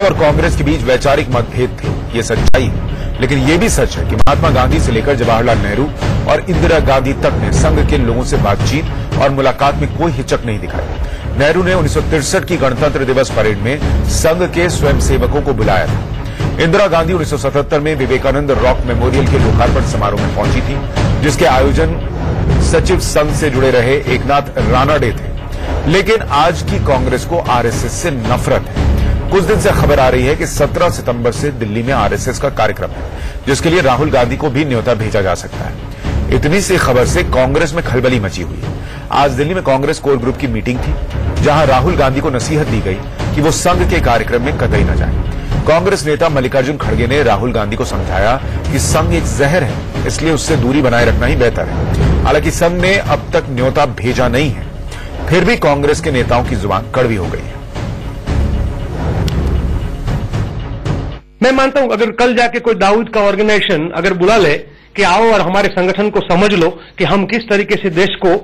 और कांग्रेस के बीच वैचारिक मतभेद थे, ये सच्चाई है। लेकिन ये भी सच है कि महात्मा गांधी से लेकर जवाहरलाल नेहरू और इंदिरा गांधी तक ने संघ के लोगों से बातचीत और मुलाकात में कोई हिचक नहीं दिखाई। नेहरू ने 1963 की गणतंत्र दिवस परेड में संघ के स्वयंसेवकों को बुलाया था। इंदिरा गांधी 1977 में विवेकानंद रॉक मेमोरियल के लोकार्पण समारोह में पहुंची थी, जिसके आयोजन सचिव संघ से जुड़े रहे एकनाथ रानाडे थे। लेकिन आज की कांग्रेस को आरएसएस से नफरत है। कुछ दिन से खबर आ रही है कि 17 सितंबर से दिल्ली में आरएसएस का कार्यक्रम है, जिसके लिए राहुल गांधी को भी न्योता भेजा जा सकता है। इतनी सी खबर से कांग्रेस में खलबली मची हुई है। आज दिल्ली में कांग्रेस कोर ग्रुप की मीटिंग थी, जहां राहुल गांधी को नसीहत दी गई कि वो संघ के कार्यक्रम में कतई न जाए। कांग्रेस नेता मल्लिकार्जुन खड़गे ने राहुल गांधी को समझाया कि संघ एक जहर है, इसलिए उससे दूरी बनाए रखना ही बेहतर है। हालांकि संघ ने अब तक न्योता भेजा नहीं है, फिर भी कांग्रेस के नेताओं की जुबान कड़वी हो गई है। मैं मानता हूं अगर कल जाके कोई दाऊद का ऑर्गेनाइजेशन अगर बुला ले कि आओ और हमारे संगठन को समझ लो कि हम किस तरीके से देश को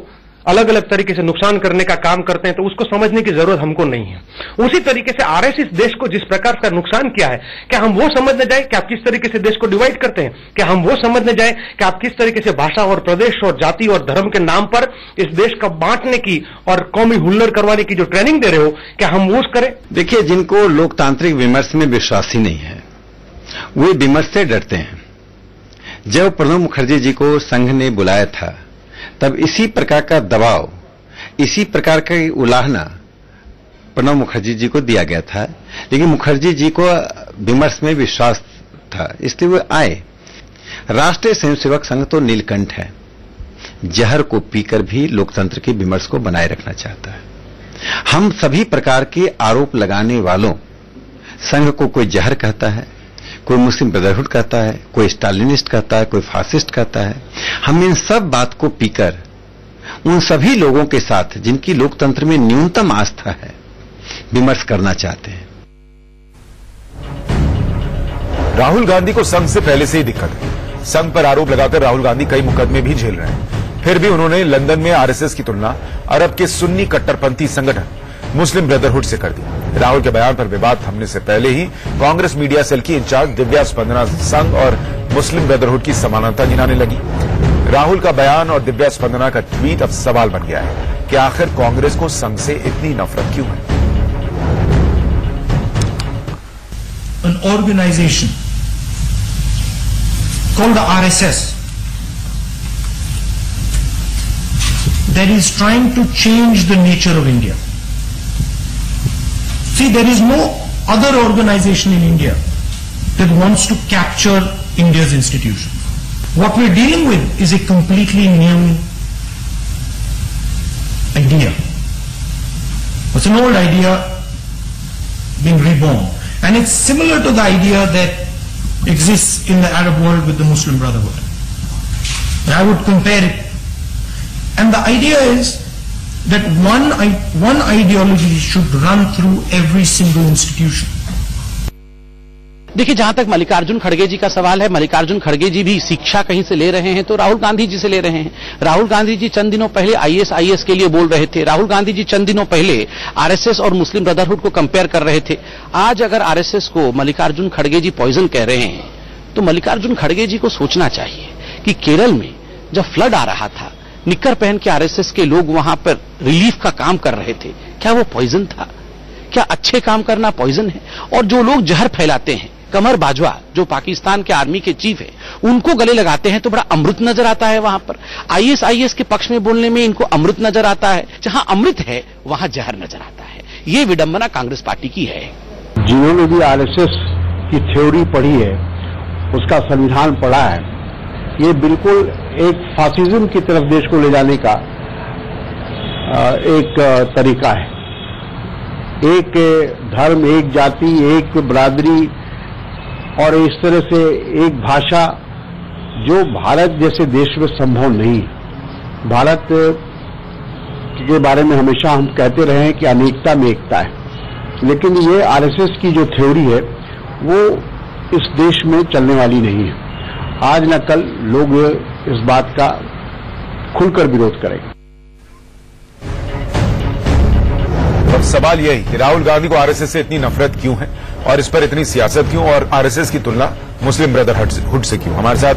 अलग अलग तरीके से नुकसान करने का काम करते हैं, तो उसको समझने की जरूरत हमको नहीं है। उसी तरीके से आरएसएस देश को जिस प्रकार का नुकसान किया है, क्या हम वो समझने जाए कि आप किस तरीके से देश को डिवाइड करते हैं? क्या हम वो समझने जाए कि आप किस तरीके से भाषा और प्रदेश और जाति और धर्म के नाम पर इस देश का बांटने की और कौमी हुल्लड़ करवाने की जो ट्रेनिंग दे रहे हो, क्या हम वो करें? देखिए, जिनको लोकतांत्रिक विमर्श में विश्वास ही नहीं है, वे विमर्श से डरते हैं। जब प्रणब मुखर्जी जी को संघ ने बुलाया था, तब इसी प्रकार का दबाव, इसी प्रकार का उलाहना प्रणब मुखर्जी जी को दिया गया था। लेकिन मुखर्जी जी को विमर्श में विश्वास था, इसलिए वे आए। राष्ट्रीय स्वयंसेवक संघ तो नीलकंठ है, जहर को पीकर भी लोकतंत्र के विमर्श को बनाए रखना चाहता है। हम सभी प्रकार के आरोप लगाने वालों, संघ को कोई जहर कहता है, कोई मुस्लिम ब्रदरहुड कहता है, कोई स्टालिनिस्ट कहता है, कोई फासिस्ट कहता है। हम इन सब बात को पीकर उन सभी लोगों के साथ जिनकी लोकतंत्र में न्यूनतम आस्था है, विमर्श करना चाहते हैं। राहुल गांधी को संघ से पहले से ही दिक्कत है। संघ पर आरोप लगाकर राहुल गांधी कई मुकदमे भी झेल रहे हैं। फिर भी उन्होंने लंदन में आरएसएस की तुलना अरब के सुन्नी कट्टरपंथी संगठन मुस्लिम ब्रदरहुड से कर दी। राहुल के बयान पर विवाद थमने से पहले ही कांग्रेस मीडिया सेल की इंचार्ज दिव्या स्पंदना संघ और मुस्लिम ब्रदरहुड की समानता गिनाने लगी। राहुल का बयान और दिव्या स्पंदना का ट्वीट अब सवाल बन गया है कि आखिर कांग्रेस को संघ से इतनी नफरत क्यों है। An organization called the RSS that is trying to change the nature of India. See, there is no other organization in India that wants to capture India's institutions. What we're dealing with is a completely new idea. It's an old idea being reborn. And it's similar to the idea that exists in the Arab world with the Muslim Brotherhood. And I would compare it. And the idea is that one ideology should run through every single institution. देखिए, जहां तक मल्लिकार्जुन खड़गे जी का सवाल है, मल्लिकार्जुन खड़गे जी भी शिक्षा कहीं से ले रहे हैं तो राहुल गांधी जी से ले रहे हैं। राहुल गांधी जी चंद दिनों पहले आईएएस के लिए बोल रहे थे। राहुल गांधी जी चंद दिनों पहले आरएसएस और मुस्लिम ब्रदरहुड को कंपेयर कर रहे थे। आज अगर आरएसएस को मल्लिकार्जुन खड़गे जी पॉइजन कह रहे हैं, तो मल्लिकार्जुन खड़गे जी को सोचना चाहिए कि केरल में जब फ्लड आ रहा था, निक्कर पहन के आरएसएस के लोग वहां पर रिलीफ का काम कर रहे थे। क्या वो पॉइजन था? क्या अच्छे काम करना पॉइजन है? और जो लोग जहर फैलाते हैं, कमर बाजवा जो पाकिस्तान के आर्मी के चीफ है, उनको गले लगाते हैं तो बड़ा अमृत नजर आता है। वहां पर आईएस के पक्ष में बोलने में इनको अमृत नजर आता है। जहां अमृत है वहां जहर नजर आता है। ये विडंबना कांग्रेस पार्टी की है। जिन्होंने भी आरएसएस की थ्योरी पढ़ी है, उसका संविधान पढ़ा है, ये बिल्कुल एक फासिज्म की तरफ देश को ले जाने का एक तरीका है। एक धर्म, एक जाति, एक बिरादरी और इस तरह से एक भाषा, जो भारत जैसे देश में संभव नहीं है। भारत के बारे में हमेशा हम कहते रहे हैं कि अनेकता में एकता है, लेकिन ये आरएसएस की जो थ्योरी है वो इस देश में चलने वाली नहीं है। आज न कल लोग इस बात का खुलकर विरोध करेंगे। अब सवाल यही कि राहुल गांधी को आरएसएस से इतनी नफरत क्यों है। और इस पर इतनी सियासत क्यों और आरएसएस की तुलना मुस्लिम ब्रदरहुड से क्यों? हमारे साथ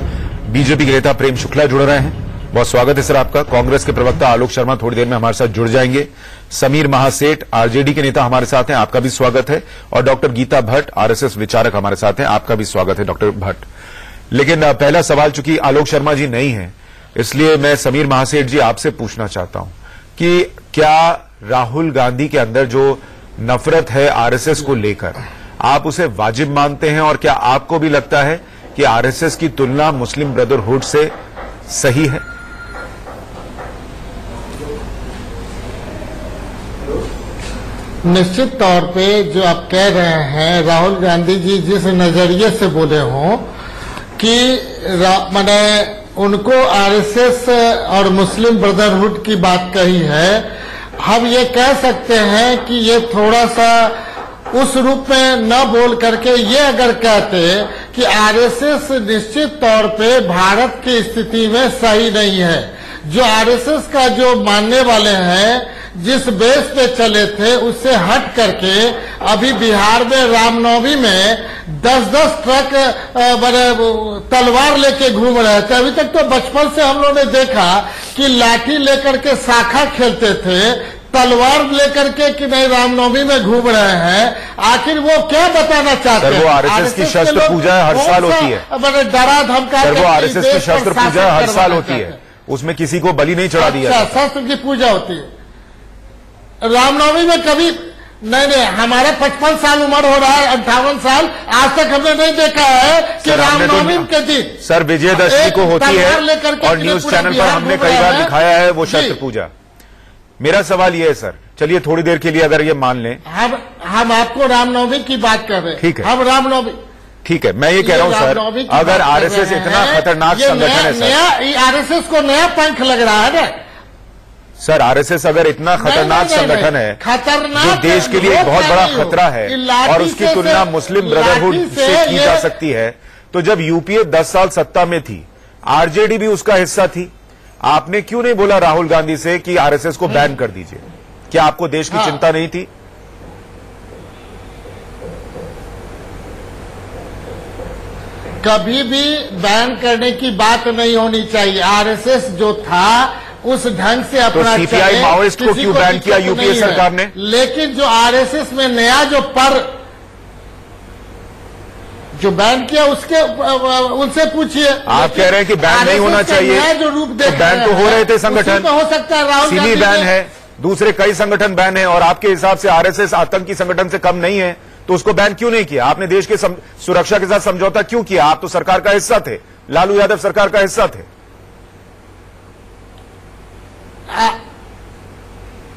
बीजेपी के नेता प्रेम शुक्ला जुड़ रहे हैं। बहुत स्वागत है सर आपका। कांग्रेस के प्रवक्ता आलोक शर्मा थोड़ी देर में हमारे साथ जुड़ जाएंगे। समीर महासेठ आरजेडी के नेता हमारे साथ हैं, आपका भी स्वागत है। और डॉक्टर गीता भट्ट आरएसएस विचारक हमारे साथ हैं, आपका भी स्वागत है डॉक्टर भट्ट। लेकिन पहला सवाल चूंकि आलोक शर्मा जी नहीं है, इसलिए मैं समीर महासेठ जी आपसे पूछना चाहता हूं कि क्या राहुल गांधी के अंदर जो नफरत है आरएसएस को लेकर, आप उसे वाजिब मानते हैं? और क्या आपको भी लगता है कि आरएसएस की तुलना मुस्लिम ब्रदरहुड से सही है? निश्चित तौर पे जो आप कह रहे हैं, राहुल गांधी जी जिस नजरिए से बोले हों कि मैंने उनको आरएसएस और मुस्लिम ब्रदरहुड की बात कही है, हम ये कह सकते हैं कि ये थोड़ा सा उस रूप में न बोल करके ये अगर कहते कि आरएसएस निश्चित तौर पे भारत की स्थिति में सही नहीं है। जो आरएसएस का जो मानने वाले हैं, जिस बेस पे चले थे उससे हट करके अभी बिहार में रामनवमी में 10-10 ट्रक तलवार लेके घूम रहे थे। अभी तक तो बचपन से हम लोगों ने देखा कि लाठी लेकर के शाखा खेलते थे, तलवार लेकर के कि नहीं रामनवमी में घूम रहे हैं। आखिर वो क्या बताना चाहते हैं? वो आरएसएस की शस्त्र पूजा हर साल होती है। मैंने डरा धमका वो आरएसएस की शस्त्र पूजा हर साल होती है, उसमें किसी को बलि नहीं चढ़ा दिया जाता। शस्त्र की पूजा होती है। रामनवमी में कभी नहीं, हमारा 55 साल उम्र हो रहा है, 58 साल, आज तक हमने नहीं देखा है कि रामनवमी के दिन सर विजयदशमी को होती है और न्यूज चैनल पर हमने कई बार दिखाया है वो शस्त्र पूजा। मेरा सवाल ये है सर, चलिए थोड़ी देर के लिए अगर ये मान लें, हम आपको रामनवमी की बात कर रहे हैं। ठीक है, हम रामनवमी, ठीक है, मैं ये कह रहा हूं सर, अगर आरएसएस इतना खतरनाक संगठन है सर, आरएसएस को नया पंख लग रहा है ना सर, आरएसएस अगर इतना खतरनाक संगठन है, खतरनाक जो देश के लिए एक बहुत बड़ा खतरा है और उसकी तुलना मुस्लिम ब्रदरहुड से की जा सकती है, तो जब यूपीए 10 साल सत्ता में थी, आरजेडी भी उसका हिस्सा थी, आपने क्यों नहीं बोला राहुल गांधी से कि आरएसएस को बैन कर दीजिए? क्या आपको देश की चिंता नहीं थी? कभी भी बैन करने की बात नहीं होनी चाहिए। आरएसएस जो था उस ढंग से अपना, तो सीपीआई माओइस्ट को क्यों बैन किया यूपीए सरकार ने? लेकिन जो आरएसएस में नया जो बैन किया उसके उनसे पूछिए। आप कह रहे हैं कि बैन नहीं होना चाहिए, जो रूप तो बैन तो हो रहे थे संगठन, हो सकता है राहुल सीमी बैन है, दूसरे कई संगठन बैन है, और आपके हिसाब से आरएसएस आतंकी संगठन से कम नहीं है, तो उसको बैन क्यों नहीं किया? आपने देश के सुरक्षा के साथ समझौता क्यों किया? आप तो सरकार का हिस्सा थे, लालू यादव सरकार का हिस्सा थे।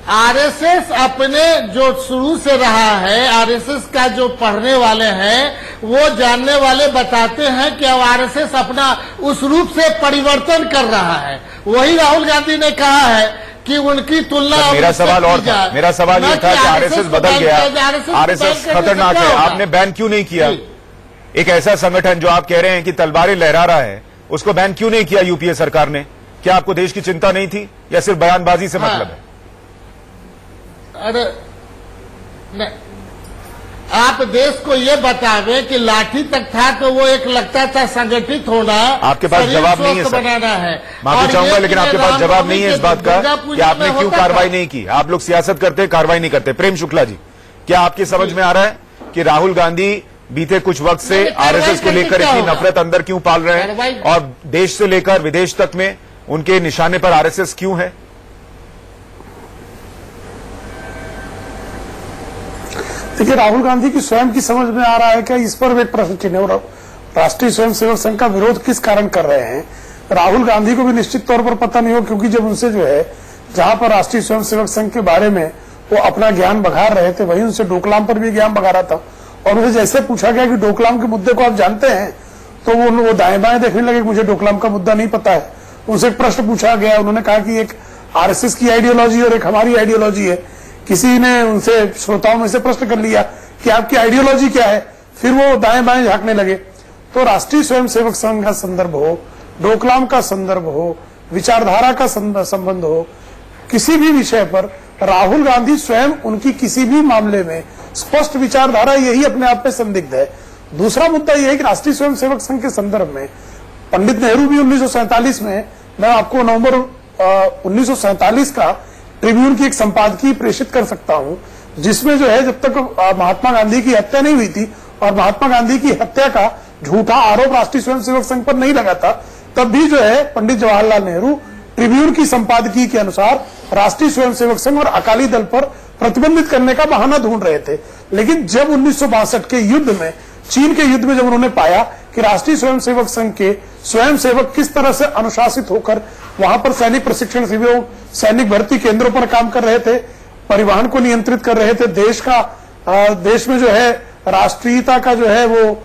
आरएसएस अपने जो शुरू से रहा है, आरएसएस का जो पढ़ने वाले हैं वो जानने वाले बताते हैं कि अब आरएसएस अपना उस रूप से परिवर्तन कर रहा है। वही राहुल गांधी ने कहा है कि उनकी तुलना, मेरा सवाल और था, मेरा सवाल ये था कि आरएसएस बदल गया, आरएसएस खतरनाक है, आपने बैन क्यों नहीं किया? एक ऐसा संगठन जो आप कह रहे हैं कि तलवारें लहरा रहा है, उसको बैन क्यों नहीं किया यूपीए सरकार ने? क्या आपको देश की चिंता नहीं थी या सिर्फ बयानबाजी से मतलब है? अरे नहीं, आप देश को ये बतावे कि लाठी तक था तो वो एक लगता था संगठित होना, आपके पास जवाब नहीं है सर, बनाना है। माफी चाहूंगा लेकिन आपके पास जवाब नहीं है इस बात का कि आपने क्यों कार्रवाई नहीं की। आप लोग सियासत करते, कार्रवाई नहीं करते। प्रेम शुक्ला जी, क्या आपकी समझ में आ रहा है कि राहुल गांधी बीते कुछ वक्त से आरएसएस को लेकर इतनी नफरत अंदर क्यों पाल रहे हैं, और देश से लेकर विदेश तक में उनके निशाने पर आरएसएस क्यों है? देखिए, राहुल गांधी की स्वयं की समझ में आ रहा है क्या, इस पर एक प्रश्न चिन्ह है। राष्ट्रीय स्वयंसेवक संघ का विरोध किस कारण कर रहे हैं, राहुल गांधी को भी निश्चित तौर पर पता नहीं हो, क्योंकि जब उनसे जो है, जहां पर राष्ट्रीय स्वयंसेवक संघ के बारे में वो अपना ज्ञान बघार रहे थे, वहीं उनसे डोकलाम पर भी ज्ञान बघारा था, और उनसे जैसे पूछा गया कि डोकलाम के मुद्दे को आप जानते हैं, तो वो दाएं बाएं देखने लगे, मुझे डोकलाम का मुद्दा नहीं पता है। उनसे एक प्रश्न पूछा गया, उन्होंने कहा कि एक आरएसएस की आइडियोलॉजी और एक हमारी आइडियोलॉजी है। किसी ने उनसे, श्रोताओं में से प्रश्न कर लिया कि आपकी आइडियोलॉजी क्या है, फिर वो दाएं बाएं झांकने लगे। तो राष्ट्रीय स्वयंसेवक संघ का संदर्भ हो, डोकलाम का संदर्भ हो, विचारधारा का संबंध हो, किसी भी विषय पर राहुल गांधी स्वयं उनकी किसी भी मामले में स्पष्ट विचारधारा, यही अपने आप में संदिग्ध है। दूसरा मुद्दा यह है कि राष्ट्रीय स्वयंसेवक संघ के संदर्भ में पंडित नेहरू भी 1947 में, मैं आपको नवंबर 1947 का ट्रिब्यून की एक संपादकीय प्रेषित कर सकता हूं, जिसमें जो है जब तक महात्मा गांधी की हत्या नहीं हुई थी और महात्मा गांधी की हत्या का झूठा आरोप राष्ट्रीय स्वयंसेवक संघ पर नहीं लगा था, तब भी जो है पंडित जवाहरलाल नेहरू ट्रिब्यून की संपादकीय के अनुसार राष्ट्रीय स्वयंसेवक संघ और अकाली दल पर प्रतिबंधित करने का बहाना ढूंढ रहे थे। लेकिन जब 1962 के युद्ध में, चीन के युद्ध में जब उन्होंने पाया कि राष्ट्रीय स्वयंसेवक संघ के स्वयंसेवक किस तरह से अनुशासित होकर वहां पर सैनिक प्रशिक्षण शिविरों, सैनिक भर्ती केंद्रों पर काम कर रहे थे, परिवहन को नियंत्रित कर रहे थे, देश में जो है राष्ट्रीयता का जो है वो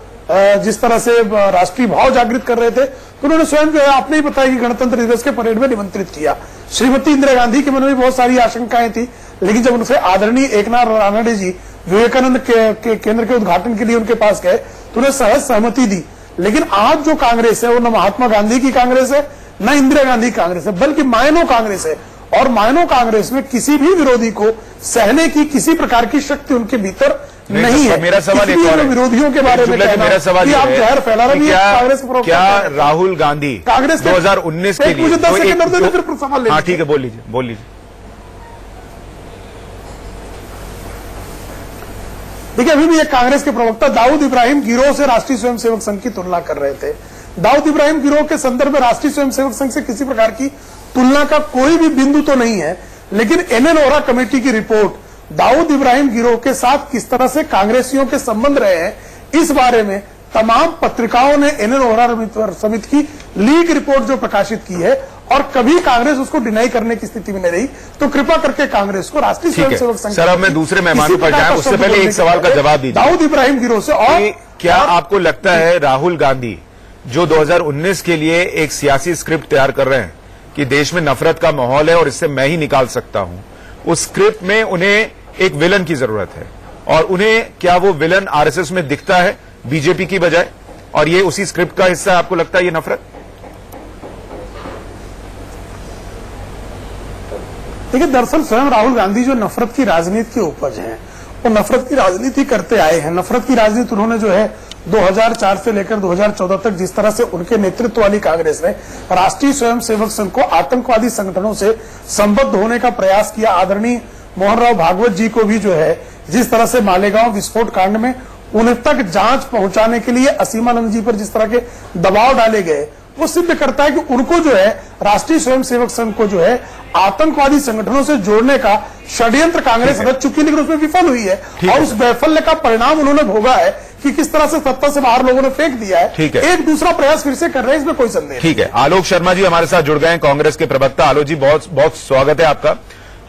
जिस तरह से राष्ट्रीय भाव जागृत कर रहे थे, तो उन्होंने स्वयं जो है आपने ही बताया कि गणतंत्र दिवस के परेड में निमंत्रित किया। श्रीमती इंदिरा गांधी के मन में बहुत सारी आशंकाएं थी, लेकिन जब उनसे आदरणीय एकनाथ रानडे जी विवेकानंद के केंद्र के उद्घाटन के लिए उनके पास गए तो उन्हें सहज सहमति दी। लेकिन आज जो कांग्रेस है वो न महात्मा गांधी की कांग्रेस है न इंदिरा गांधी की कांग्रेस है, बल्कि मायनो कांग्रेस है। और मायनो कांग्रेस में किसी भी विरोधी को सहने की किसी प्रकार की शक्ति उनके भीतर नहीं है। मेरा सवाल एक और है, विरोधियों के बारे में कहना मेरा सवाल कि आप जहर फैला रहे हैं, क्या राहुल गांधी कांग्रेस 2019 के लिए, मुझे 10 सेकंड दे, फिर सवाल ले। हाँ ठीक है, बोल लीजिए। देखिए, अभी भी एक कांग्रेस के प्रवक्ता दाऊद इब्राहिम गिरोह से राष्ट्रीय स्वयंसेवक संघ की तुलना कर रहे थे। दाऊद इब्राहिम गिरोह के संदर्भ में राष्ट्रीय स्वयंसेवक संघ से किसी प्रकार की तुलना का कोई भी बिंदु तो नहीं है, लेकिन एनएन वोहरा कमेटी की रिपोर्ट दाऊद इब्राहिम गिरोह के साथ किस तरह से कांग्रेसियों के संबंध रहे हैं, इस बारे में तमाम पत्रिकाओं ने एनएन वोहरा समिति की लीक रिपोर्ट जो प्रकाशित की है, और कभी कांग्रेस उसको डिनाई करने की स्थिति में नहीं रही। तो कृपा करके कांग्रेस को राष्ट्रीय स्वयंसेवक संघ, सर अब मैं दूसरे मेहमानों पर जाऊं उससे पहले एक सवाल का जवाब दीजिए। दाऊद इब्राहिम गिरोह से, और क्या आपको लगता है राहुल गांधी जो 2019 के लिए एक सियासी स्क्रिप्ट तैयार कर रहे हैं कि देश में नफरत का माहौल है और इससे मैं ही निकाल सकता हूं, उस स्क्रिप्ट में उन्हें एक विलन की जरूरत है, और उन्हें क्या वो विलन आरएसएस में दिखता है बीजेपी की बजाय, और ये उसी स्क्रिप्ट का हिस्सा आपको लगता है ये नफरत? देखिए, दरअसल स्वयं राहुल गांधी जो नफरत की राजनीति की उपज हैं, वो नफरत की राजनीति करते आए हैं। नफरत की राजनीति उन्होंने जो है 2004 से लेकर 2014 तक जिस तरह से उनके नेतृत्व वाली कांग्रेस ने राष्ट्रीय स्वयंसेवक संघ को आतंकवादी संगठनों से संबद्ध होने का प्रयास किया। आदरणीय मोहन राव भागवत जी को भी जो है जिस तरह से मालेगांव विस्फोट कांड में उन्हें तक जांच पहुंचाने के लिए असीमानंद जी पर जिस तरह के दबाव डाले गए, वो सिद्ध करता है कि उनको जो है राष्ट्रीय स्वयंसेवक संघ को जो है आतंकवादी संगठनों से जोड़ने का षड्यंत्र कांग्रेस रच चुकी है, लेकिन उसमें विफल हुई है। और उस वैफल्य का परिणाम उन्होंने भोगा है कि किस तरह से सत्ता से बाहर लोगों ने फेंक दिया है। एक दूसरा प्रयास फिर से कर रहे हैं, इसमें कोई संदेह नहीं। ठीक है, आलोक शर्मा जी हमारे साथ जुड़ गए हैं, कांग्रेस के प्रवक्ता। आलोक जी, बहुत बहुत स्वागत है आपका।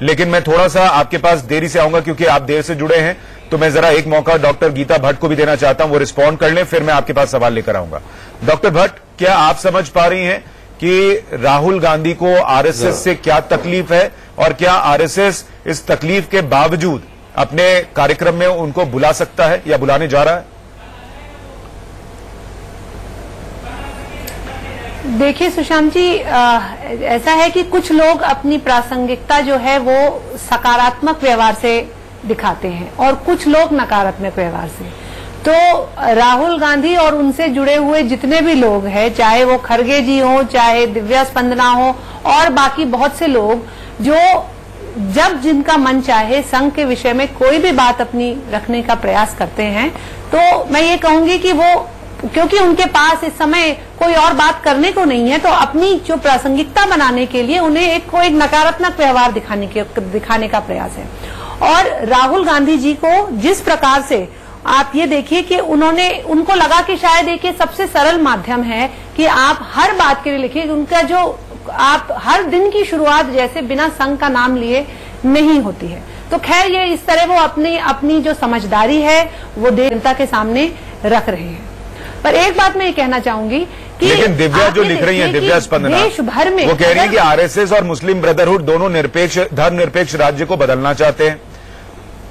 लेकिन मैं थोड़ा सा आपके पास देरी से आऊंगा क्योंकि आप देर से जुड़े हैं, तो मैं जरा एक मौका डॉक्टर गीता भट्ट को भी देना चाहता हूं, वो रिस्पॉन्ड कर लें, फिर मैं आपके पास सवाल लेकर आऊंगा। डॉक्टर भट्ट, क्या आप समझ पा रही हैं कि राहुल गांधी को आरएसएस से क्या तकलीफ है, और क्या आरएसएस इस तकलीफ के बावजूद अपने कार्यक्रम में उनको बुला सकता है या बुलाने जा रहा है? देखिए सुशांत जी, ऐसा है कि कुछ लोग अपनी प्रासंगिकता जो है वो सकारात्मक व्यवहार से दिखाते हैं और कुछ लोग नकारात्मक व्यवहार से। तो राहुल गांधी और उनसे जुड़े हुए जितने भी लोग हैं, चाहे वो खड़गे जी हो, चाहे दिव्या स्पंदना हो, और बाकी बहुत से लोग जो जब जिनका मन चाहे संघ के विषय में कोई भी बात अपनी रखने का प्रयास करते हैं, तो मैं ये कहूंगी कि वो, क्योंकि उनके पास इस समय कोई और बात करने को नहीं है, तो अपनी जो प्रासंगिकता बनाने के लिए उन्हें एक नकारात्मक व्यवहार दिखाने का प्रयास है। और राहुल गांधी जी को जिस प्रकार से आप ये देखिए कि उनको लगा कि शायद एक सबसे सरल माध्यम है कि आप हर बात के लिए लिखिए, उनका जो आप हर दिन की शुरुआत जैसे बिना संघ का नाम लिए नहीं होती है। तो खैर, ये इस तरह वो अपनी जो समझदारी है वो जनता के सामने रख रहे हैं। पर एक बात मैं ये कहना चाहूंगी कि लेकिन दिव्या जो लिख रही है, दिव्या स्पंदना, देश भर में वो कह रही है कि आरएसएस और मुस्लिम ब्रदरहुड दोनों धर्मनिरपेक्ष राज्य को बदलना चाहते हैं।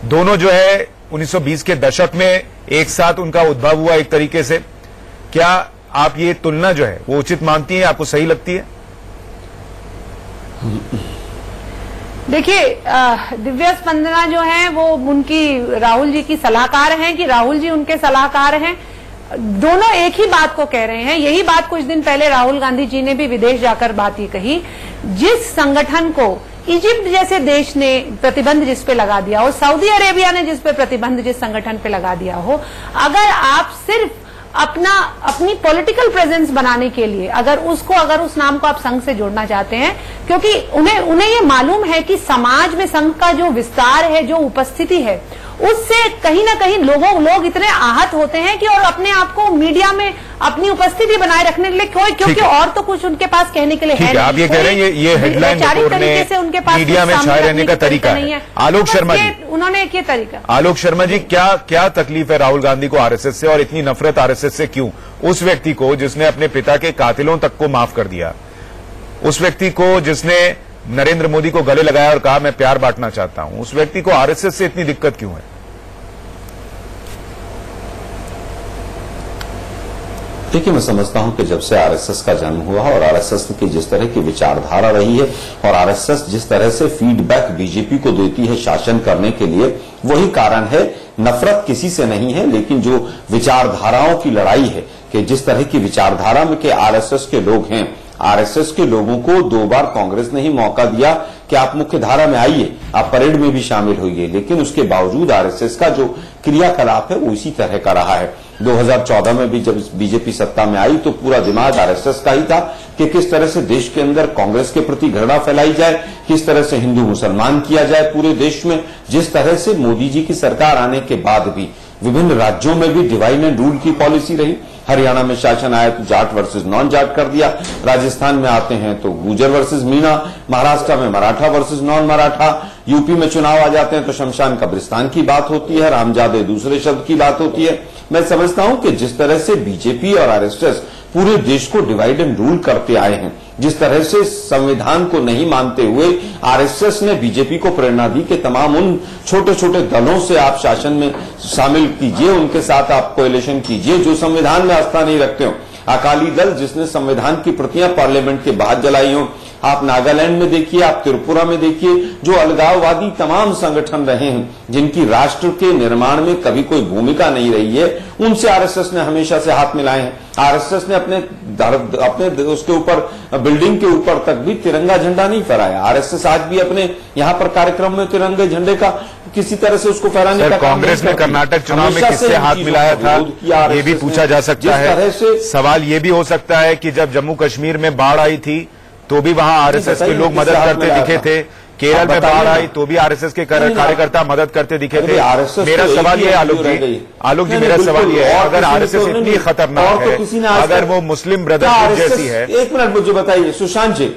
दोनों जो है 1920 के दशक में एक साथ उनका उद्भव हुआ एक तरीके से। क्या आप ये तुलना जो है वो उचित मानती है, आपको सही लगती है? देखिए, दिव्या स्पंदना जो है वो उनकी राहुल जी की सलाहकार हैं कि राहुल जी उनके सलाहकार हैं। दोनों एक ही बात को कह रहे हैं। यही बात कुछ दिन पहले राहुल गांधी जी ने भी विदेश जाकर बात ही कही। जिस संगठन को इजिप्ट जैसे देश ने प्रतिबंध जिस पे लगा दिया हो, सऊदी अरेबिया ने जिस पे प्रतिबंध जिस संगठन पे लगा दिया हो, अगर आप सिर्फ अपनी पॉलिटिकल प्रेजेंस बनाने के लिए अगर उस नाम को आप संघ से जोड़ना चाहते हैं, क्योंकि उन्हें ये मालूम है कि समाज में संघ का जो विस्तार है, जो उपस्थिति है, उससे कहीं ना कहीं लोग इतने आहत होते हैं कि और अपने आप को मीडिया में अपनी उपस्थिति बनाए रखने के लिए क्योंकि और तो कुछ उनके पास कहने के लिए है नहीं। आप ये कह रहे हैं ये हेडलाइन तरीके से उनके पास मीडिया में छाए रहने का तरीका है। आलोक शर्मा जी, उन्होंने एक ये तरीका। आलोक शर्मा जी, क्या तकलीफ है राहुल गांधी को आरएसएस से, और इतनी नफरत आरएसएस से क्यों? उस व्यक्ति को जिसने अपने पिता के कातिलों तक को माफ कर दिया, उस व्यक्ति को जिसने नरेंद्र मोदी को गले लगाया और कहा मैं प्यार बांटना चाहता हूं, उस व्यक्ति को आरएसएस से इतनी दिक्कत क्यों है? देखिए, मैं समझता हूं कि जब से आरएसएस का जन्म हुआ और आरएसएस की जिस तरह की विचारधारा रही है और आरएसएस जिस तरह से फीडबैक बीजेपी को देती है शासन करने के लिए, वही कारण है। नफरत किसी से नहीं है, लेकिन जो विचारधाराओं की लड़ाई है कि जिस तरह की विचारधारा में के आरएसएस के लोग हैं, आरएसएस के लोगों को 2 बार कांग्रेस ने ही मौका दिया कि आप मुख्य धारा में आइए, आप परेड में भी शामिल होइए, लेकिन उसके बावजूद आरएसएस का जो क्रियाकलाप है वो इसी तरह का रहा है। 2014 में भी जब बीजेपी सत्ता में आई तो पूरा दिमाग आरएसएस का ही था कि किस तरह से देश के अंदर कांग्रेस के प्रति घृणा फैलाई जाए, किस तरह से हिंदू मुसलमान किया जाए पूरे देश में। जिस तरह से मोदी जी की सरकार आने के बाद भी विभिन्न राज्यों में भी डिवाइड एंड रूल की पॉलिसी रही। हरियाणा में शासन आया तो जाट वर्सेस नॉन जाट कर दिया, राजस्थान में आते हैं तो गुर्जर वर्सेस मीणा, महाराष्ट्र में Maratha versus non Maratha, UP में चुनाव आ जाते हैं तो शमशान कब्रिस्तान की बात होती है, रामजादे दूसरे शब्द की बात होती है। मैं समझता हूं कि जिस तरह से बीजेपी और आरएसएस पूरे देश को डिवाइड एंड रूल करते आए हैं, जिस तरह से संविधान को नहीं मानते हुए आरएसएस ने बीजेपी को प्रेरणा दी कि तमाम उन छोटे छोटे दलों से आप शासन में शामिल कीजिए, उनके साथ आप कोएलिशन कीजिए जो संविधान में आस्था नहीं रखते हो। अकाली दल जिसने संविधान की प्रतियां पार्लियामेंट के बाहर जलाई हो, आप नागालैंड में देखिए, आप त्रिपुरा में देखिए, जो अलगाववादी तमाम संगठन रहे हैं जिनकी राष्ट्र के निर्माण में कभी कोई भूमिका नहीं रही है, उनसे आरएसएस ने हमेशा से हाथ मिलाए हैं। आरएसएस ने अपने उसके ऊपर बिल्डिंग के ऊपर तक भी तिरंगा झंडा नहीं फहराया। आरएसएस आज भी अपने यहां पर कार्यक्रम में तिरंगे झंडे का किसी तरह से उसको फहराने का कांग्रेस ने कर्नाटक चुनाव में किससे हाथ मिलाया था, ये भी पूछा जा सकता है। सवाल ये भी हो सकता है कि जब जम्मू कश्मीर में बाढ़ आई थी तो भी वहां आरएसएस के लोग मदद करते दिखे थे, केरल में बाढ़ आई तो भी आरएसएस के कार्यकर्ता मदद करते दिखे थे। मेरा सवाल ये आलोक जी मेरा सवाल ये है, अगर आरएसएस इतनी खतरनाक है, अगर वो मुस्लिम ब्रदरहुड जैसी है। एक मिनट मुझे बताइए सुशांत जी।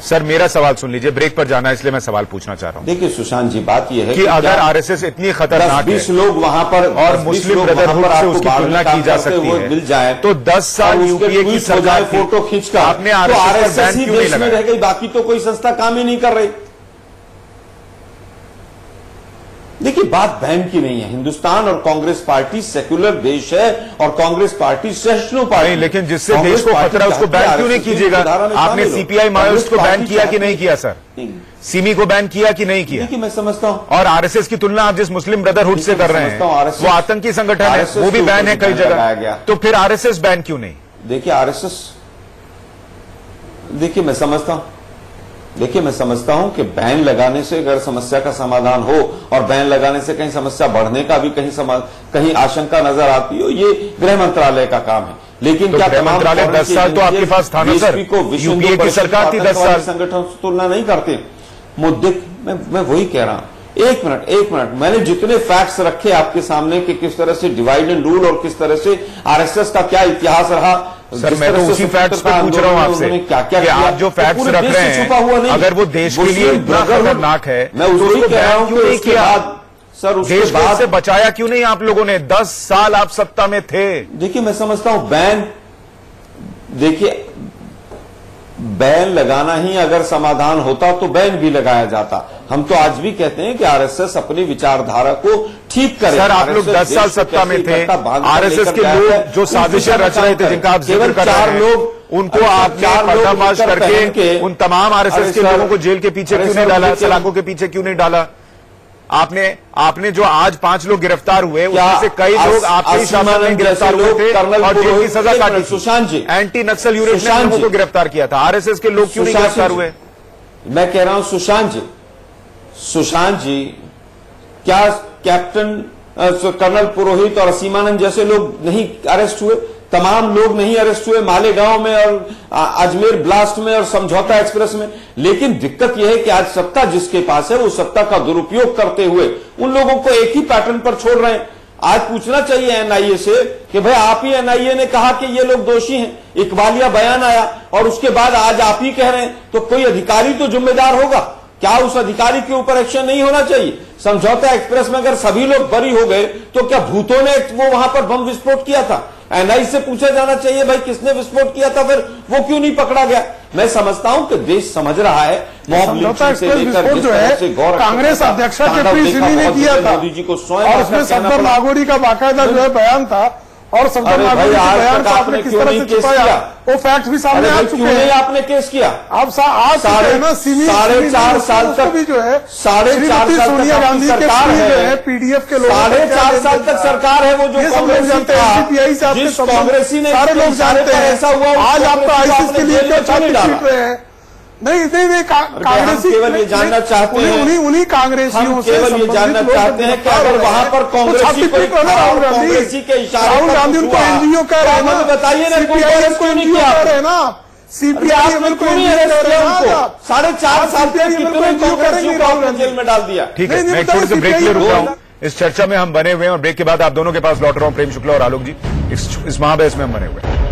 सर मेरा सवाल सुन लीजिए, ब्रेक पर जाना है इसलिए मैं सवाल पूछना चाह रहा हूं। देखिए सुशांत जी, बात यह है कि अगर आरएसएस इतनी खतरनाक है, 20 लोग वहां पर और मुस्लिम ब्रदरहुड से उसकी तुलना की जा सकती है, मिल जाए तो 10 साल यूपीए की सरकार फोटो खींचकर आपने आरएसएस ही देश में रह गई, बाकी तो कोई संस्था काम ही नहीं कर रही। देखिए बात बहन की नहीं है, हिंदुस्तान और कांग्रेस पार्टी सेक्युलर देश है और कांग्रेस पार्टी सहिष्णु पार्टी। लेकिन जिससे देश को खतरा उसको बैन क्यों नहीं कीजिएगा? आपने सीपीआई माओइस्ट को बैन किया कि नहीं किया सर? सिमी को बैन किया कि नहीं किया? देखिए मैं समझता हूं, और आरएसएस की तुलना आप जिस मुस्लिम ब्रदरहुड से कर रहे हैं वो आतंकी संगठन है, वो भी बैन है कई जगह, तो फिर आरएसएस बैन क्यों नहीं? देखिए आरएसएस, देखिए मैं समझता हूं कि बैन लगाने से अगर समस्या का समाधान हो और बैन लगाने से कहीं समस्या बढ़ने का भी कहीं आशंका नजर आती हो, ये गृह मंत्रालय का काम है। लेकिन तो क्या गृह मंत्रालय 10 साल तो आपके पास था ना सर? यूपीए की सरकार थी 10 साल, संगठन से तुलना नहीं करते। मुद्दे मैं वही कह रहा हूं, एक मिनट, मैंने जितने फैक्ट्स रखे आपके सामने कि किस तरह से डिवाइड एंड रूल और किस तरह से आरएसएस का क्या इतिहास रहा, सर मैं तो उसी फैक्ट्स पे पूछ रहा हूं आपसे कि आप जो फैक्ट्स रख रहे हैं अगर वो देश के लिए इतना खतरनाक है मैं उसको कह रहा हूं क्यों नहीं किया सर? उसके देश बाद से बचाया क्यों नहीं आप लोगों ने? 10 साल आप सत्ता में थे। देखिए मैं समझता हूं बैन लगाना ही अगर समाधान होता तो बैन भी लगाया जाता। हम तो आज भी कहते हैं कि आरएसएस अपनी विचारधारा को ठीक करे। सर, आप लोग 10 साल सत्ता में थे, आरएसएस के लोग जो साजिशें रच रहे थे, जिनका आप जिक्र कर रहे हैं, उनको आपने पर्दाफाश करके उन तमाम आरएसएस के लोगों को जेल के पीछे क्यों नहीं डाला, सलाखों के पीछे क्यों नहीं डाला? आपने जो आज 5 लोग गिरफ्तार हुए, उसमें से कई लोग आपके शासन में गिरफ्तार हुए थे और जेल की सजा काटी। सुशांत जी, एंटी नक्सल यूनिट ने लोगों को गिरफ्तार किया था, आरएसएस के लोग क्यों नहीं गिरफ्तार हुए? मैं कह रहा हूं सुशांत जी, क्या कैप्टन कर्नल पुरोहित और असीमानंद जैसे लोग नहीं अरेस्ट हुए? तमाम लोग नहीं अरेस्ट हुए मालेगांव में और अजमेर ब्लास्ट में और समझौता एक्सप्रेस में। लेकिन दिक्कत यह है कि आज सत्ता जिसके पास है वो सत्ता का दुरुपयोग करते हुए उन लोगों को एक ही पैटर्न पर छोड़ रहे हैं। आज पूछना चाहिए एनआईए से कि भाई आप ही, एनआईए ने कहा कि ये लोग दोषी हैं, इकबालिया बयान आया और उसके बाद आज आप ही कह रहे हैं, तो कोई अधिकारी तो जिम्मेदार होगा। क्या उस अधिकारी के ऊपर एक्शन नहीं होना चाहिए? समझौता एक्सप्रेस में अगर सभी लोग बरी हो गए तो क्या भूतों ने वो वहां पर बम विस्फोट किया था? एनआईए से पूछा जाना चाहिए भाई किसने विस्फोट किया था, फिर वो क्यों नहीं पकड़ा गया? मैं समझता हूं कि देश समझ रहा है समझौता एक्सप्रेस विस्फोट जो है कांग्रेस अध्यक्ष के प्री सिंह ने किया था मोदी जी को स्वयं, और उसमें सफदर नागौरी का बाकायदा जो है बयान था, और सफदर नागौरी के बयान को आपने किस तरह से छुपाया, वो फैक्ट भी सामने आ चुके हैं। आपने केस किया? आप आज 4.5 साल तक भी जो है 4.5 साल सोनिया गांधी के पीडीएफ के लोग 4.5 साल तक सरकार है, वो जो सब लोग जानते हैं, सीपीआई से आपके कांग्रेसी ने सारे लोग जानते हैं। ऐसा हुआ आज आपका आईसीस के लिए क्या छाती पीट रहे हैं? नहीं कांग्रेसी केवल ये जानना चाहते हैं, उन्हीं कांग्रेसियों से केवल ये जानना चाहते हैं कि अगर वहां पर कांग्रेसी के इशारे राहुल गांधी उनको एनजीओ कह रहे हैं ना, बताइए ना, सीपीआई को एनजीओ कह रहे हैं ना, सीपीआई को एनजीओ कह रहे हैं। 4.5 साल तक कितने कांग्रेसियों को आपने जेल में डाल दिया? ठीक है, मैं थोड़ी सी ब्रेक ले रुक रहा हूं। इस चर्चा में हम बने हुए हैं और ब्रेक के बाद आप दोनों के पास लौट रहा हूं, प्रेम शुक्ला और आलोक जी। इस महाबहस में हम बने हुए हैं।